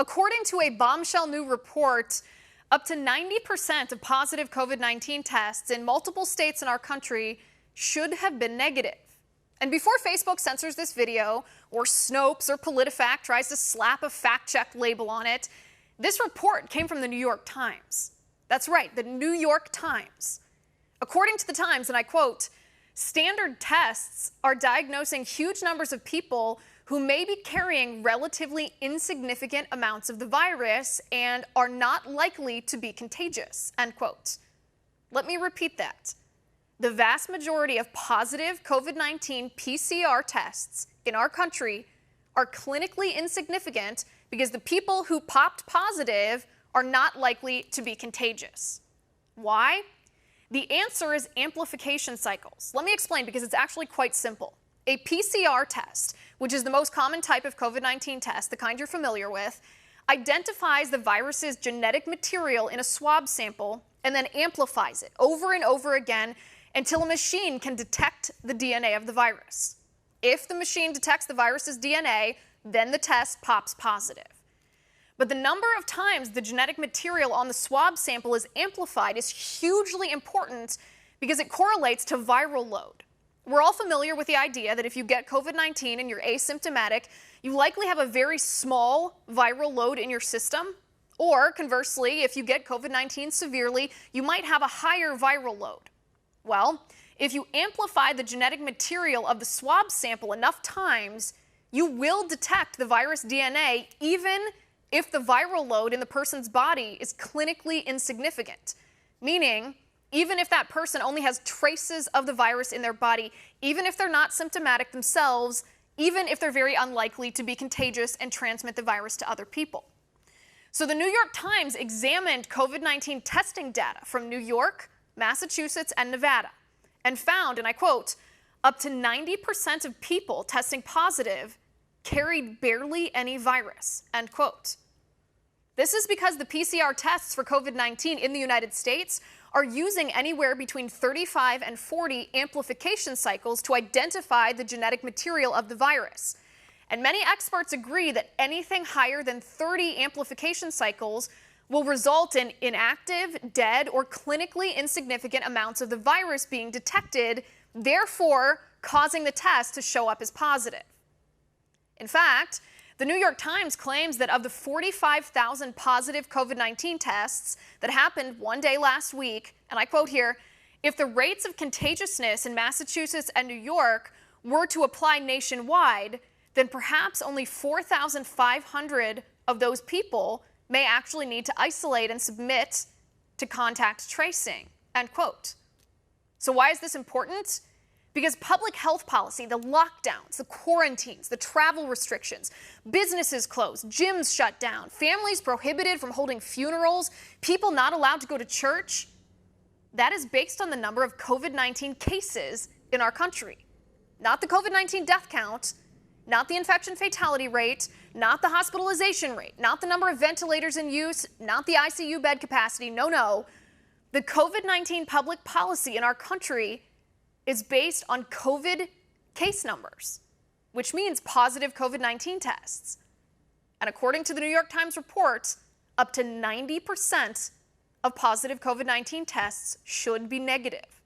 According to a bombshell new report, up to 90% of positive COVID-19 tests in multiple states in our country should have been negative. And before Facebook censors this video, or Snopes or PolitiFact tries to slap a fact-check label on it, this report came from the New York Times. That's right, the New York Times. According to the Times, and I quote, "Standard tests are diagnosing huge numbers of people who may be carrying relatively insignificant amounts of the virus and are not likely to be contagious," end quote. Let me repeat that. The vast majority of positive COVID-19 PCR tests in our country are clinically insignificant because the people who popped positive are not likely to be contagious. Why? The answer is amplification cycles. Let me explain because it's actually quite simple. A PCR test, which is the most common type of COVID-19 test, the kind you're familiar with, identifies the virus's genetic material in a swab sample and then amplifies it over and over again until a machine can detect the DNA of the virus. If the machine detects the virus's DNA, then the test pops positive. But the number of times the genetic material on the swab sample is amplified is hugely important because it correlates to viral load. We're all familiar with the idea that if you get COVID-19 and you're asymptomatic, you likely have a very small viral load in your system. Or conversely, if you get COVID-19 severely, you might have a higher viral load. Well, if you amplify the genetic material of the swab sample enough times, you will detect the virus DNA even if the viral load in the person's body is clinically insignificant. Meaning, even if that person only has traces of the virus in their body, even if they're not symptomatic themselves, even if they're very unlikely to be contagious and transmit the virus to other people. So the New York Times examined COVID-19 testing data from New York, Massachusetts, and Nevada, and found, and I quote, up to 90% of people testing positive carried barely any virus, end quote. This is because the PCR tests for COVID-19 in the United States are using anywhere between 35 and 40 amplification cycles to identify the genetic material of the virus. And many experts agree that anything higher than 30 amplification cycles will result in inactive, dead, or clinically insignificant amounts of the virus being detected, therefore causing the test to show up as positive. In fact, the New York Times claims that of the 45,000 positive COVID-19 tests that happened one day last week, and I quote here, if the rates of contagiousness in Massachusetts and New York were to apply nationwide, then perhaps only 4,500 of those people may actually need to isolate and submit to contact tracing, end quote. So why is this important? Because public health policy, the lockdowns, the quarantines, the travel restrictions, businesses closed, gyms shut down, families prohibited from holding funerals, people not allowed to go to church, that is based on the number of COVID-19 cases in our country. Not the COVID-19 death count, not the infection fatality rate, not the hospitalization rate, not the number of ventilators in use, not the ICU bed capacity. No. The COVID-19 public policy in our country is based on COVID case numbers, which means positive COVID-19 tests. And according to the New York Times report, up to 90% of positive COVID-19 tests should be negative.